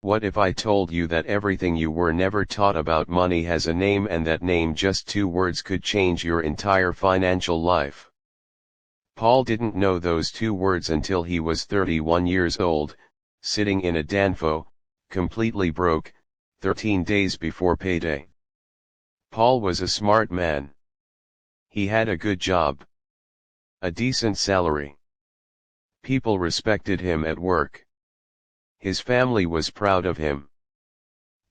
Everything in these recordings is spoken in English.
What if I told you that everything you were never taught about money has a name, and that name, just 2 words, could change your entire financial life? Paul didn't know those 2 words until he was 31 years old, sitting in a Danfo, completely broke, 13 days before payday. Paul was a smart man. He had a good job. A decent salary. People respected him at work. His family was proud of him.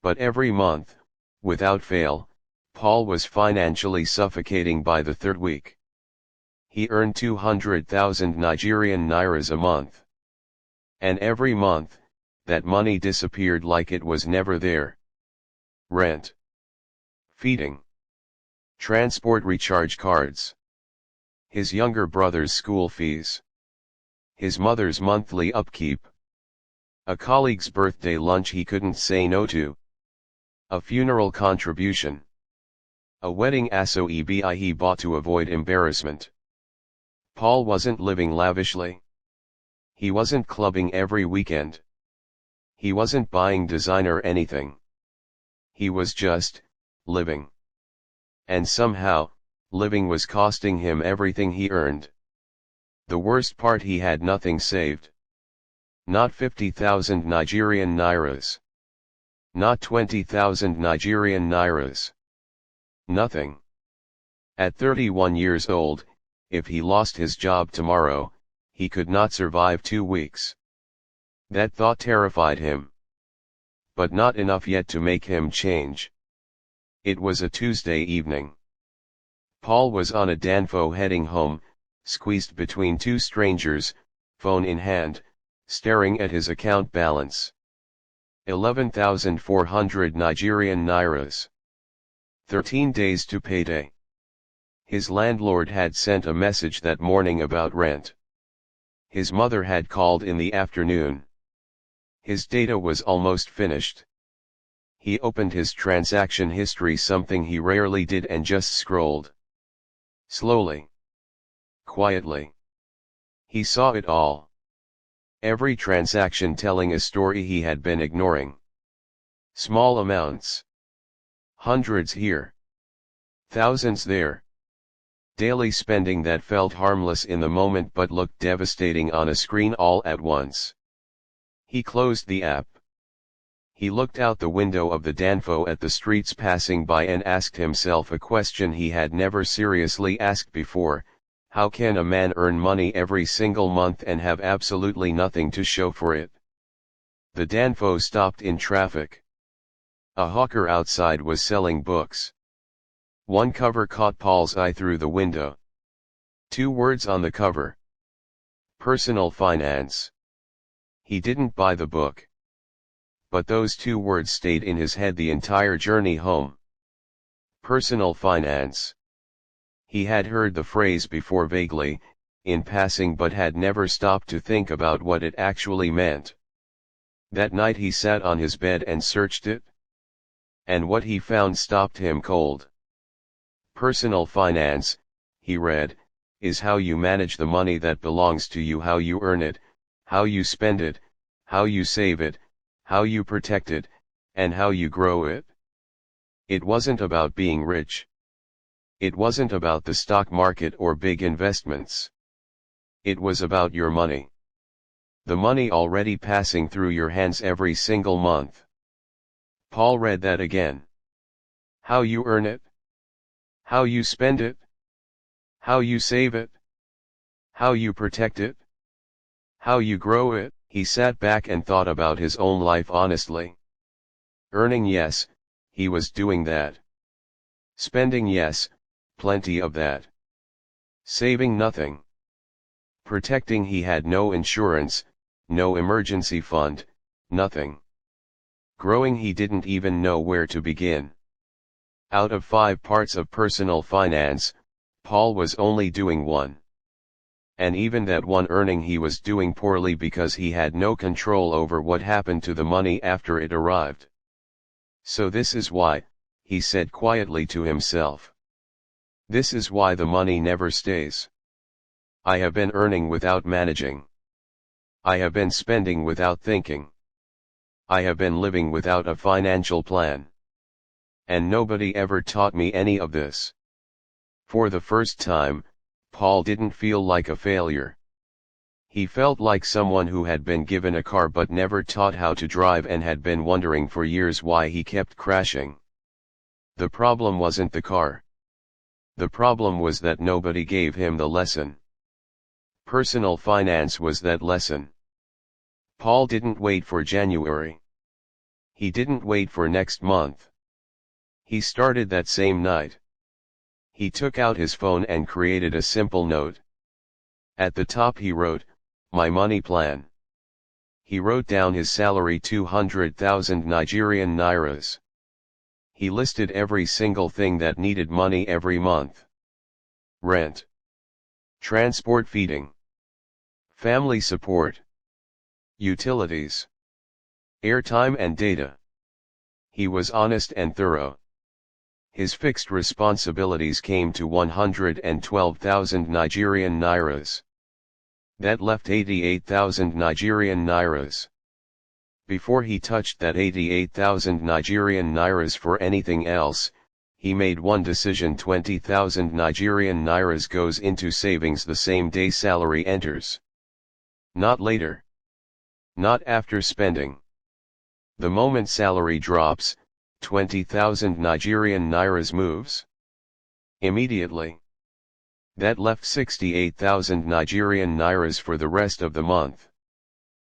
But every month, without fail, Paul was financially suffocating by the 3rd week. He earned 200,000 Nigerian nairas a month. And every month, that money disappeared like it was never there. Rent, feeding, transport recharge cards, his younger brother's school fees, his mother's monthly upkeep, a colleague's birthday lunch he couldn't say no to, a funeral contribution, a wedding asoebi he bought to avoid embarrassment. Paul wasn't living lavishly. He wasn't clubbing every weekend. He wasn't buying designer anything. He was just living. And somehow, living was costing him everything he earned. The worst part, he had nothing saved. Not 50,000 Nigerian nairas. Not 20,000 Nigerian nairas. Nothing. At 31 years old, if he lost his job tomorrow, he could not survive 2 weeks. That thought terrified him. But not enough yet to make him change. It was a Tuesday evening. Paul was on a Danfo heading home, squeezed between 2 strangers, phone in hand, staring at his account balance. 11,400 Nigerian nairas. 13 days to payday. His landlord had sent a message that morning about rent. His mother had called in the afternoon. His data was almost finished. He opened his transaction history, something he rarely did, and just scrolled. Slowly. Quietly. He saw it all. Every transaction telling a story he had been ignoring. Small amounts. Hundreds here. Thousands there. Daily spending that felt harmless in the moment but looked devastating on a screen all at once. He closed the app. He looked out the window of the Danfo at the streets passing by and asked himself a question he had never seriously asked before: how can a man earn money every single month and have absolutely nothing to show for it? The Danfo stopped in traffic. A hawker outside was selling books. One cover caught Paul's eye through the window. 2 words on the cover. Personal finance. He didn't buy the book. But those 2 words stayed in his head the entire journey home. Personal finance. He had heard the phrase before vaguely, in passing, but had never stopped to think about what it actually meant. That night he sat on his bed and searched it. And what he found stopped him cold. Personal finance, he read, is how you manage the money that belongs to you, how you earn it, how you spend it, how you save it, how you protect it, and how you grow it. It wasn't about being rich. It wasn't about the stock market or big investments. It was about your money. The money already passing through your hands every single month. Paul read that again. How you earn it. How you spend it. How you save it. How you protect it. How you grow it. He sat back and thought about his own life honestly. Earning, yes, he was doing that. Spending, yes, plenty of that. Saving, nothing. Protecting, he had no insurance, no emergency fund, nothing. Growing, he didn't even know where to begin. Out of 5 parts of personal finance, Paul was only doing 1. And even that one earning he was doing poorly because he had no control over what happened to the money after it arrived. So this is why, he said quietly to himself. This is why the money never stays. I have been earning without managing. I have been spending without thinking. I have been living without a financial plan. And nobody ever taught me any of this. For the first time, Paul didn't feel like a failure. He felt like someone who had been given a car but never taught how to drive and had been wondering for years why he kept crashing. The problem wasn't the car. The problem was that nobody gave him the lesson. Personal finance was that lesson. Paul didn't wait for January. He didn't wait for next month. He started that same night. He took out his phone and created a simple note. At the top he wrote, "My money plan." He wrote down his salary, 200,000 Nigerian nairas. He listed every single thing that needed money every month. Rent, transport, feeding, family support, utilities, airtime and data. He was honest and thorough. His fixed responsibilities came to 112,000 Nigerian nairas. That left 88,000 Nigerian nairas. Before he touched that 88,000 Nigerian nairas for anything else, he made one decision: 20,000 Nigerian nairas goes into savings the same day salary enters. Not later. Not after spending. The moment salary drops, 20,000 Nigerian nairas moves. Immediately. That left 68,000 Nigerian nairas for the rest of the month.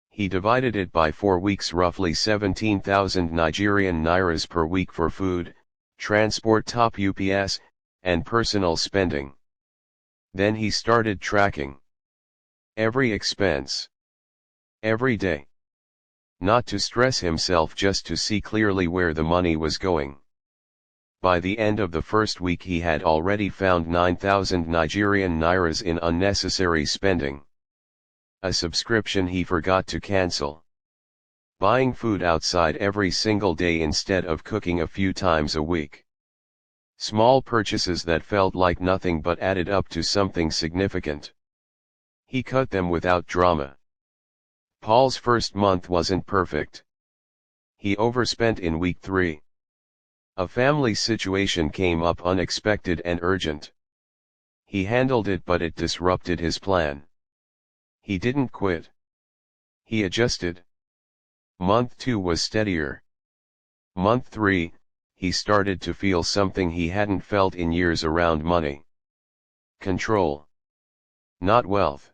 He divided it by 4 weeks, roughly 17,000 Nigerian nairas per week for food, transport, top UPS, and personal spending. Then he started tracking every expense. Every day. Not to stress himself, just to see clearly where the money was going. By the end of the first week he had already found 9,000 Nigerian nairas in unnecessary spending. A subscription he forgot to cancel. Buying food outside every single day instead of cooking a few times a week. Small purchases that felt like nothing but added up to something significant. He cut them without drama. Paul's first month wasn't perfect. He overspent in week 3. A family situation came up, unexpected and urgent. He handled it, but it disrupted his plan. He didn't quit. He adjusted. Month 2 was steadier. Month 3, he started to feel something he hadn't felt in years around money. Control. Not wealth.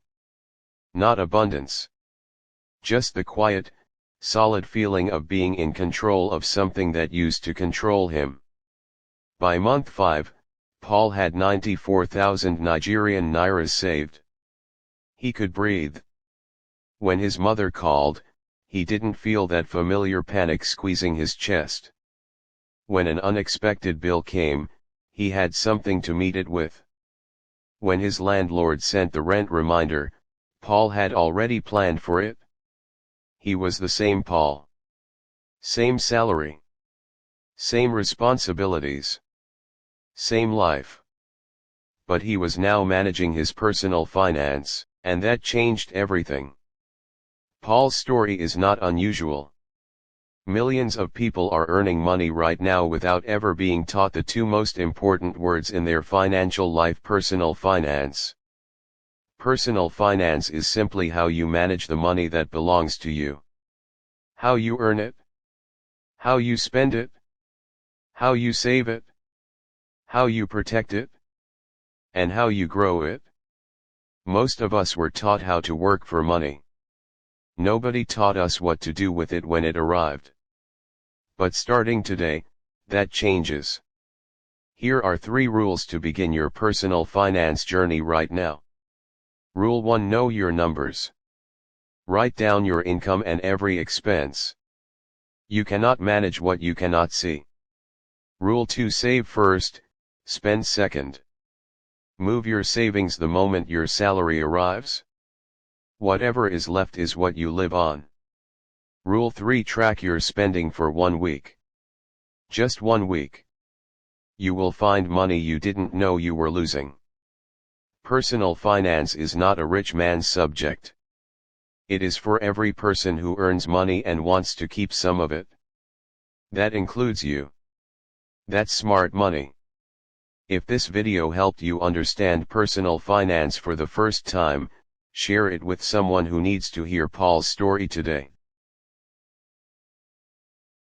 Not abundance. Just the quiet, solid feeling of being in control of something that used to control him. By month 5, Paul had 94,000 Nigerian nairas saved. He could breathe. When his mother called, he didn't feel that familiar panic squeezing his chest. When an unexpected bill came, he had something to meet it with. When his landlord sent the rent reminder, Paul had already planned for it. He was the same Paul. Same salary. Same responsibilities. Same life. But he was now managing his personal finance, and that changed everything. Paul's story is not unusual. Millions of people are earning money right now without ever being taught the 2 most important words in their financial life: personal finance. Personal finance is simply how you manage the money that belongs to you. How you earn it. How you spend it. How you save it. How you protect it. And how you grow it. Most of us were taught how to work for money. Nobody taught us what to do with it when it arrived. But starting today, that changes. Here are 3 rules to begin your personal finance journey right now. Rule 1: know your numbers. Write down your income and every expense. You cannot manage what you cannot see. Rule 2: save first, spend second. Move your savings the moment your salary arrives. Whatever is left is what you live on. Rule 3: track your spending for 1 week. Just 1 week. You will find money you didn't know you were losing. Personal finance is not a rich man's subject. It is for every person who earns money and wants to keep some of it. That includes you. That's smart money. If this video helped you understand personal finance for the first time, share it with someone who needs to hear Paul's story today.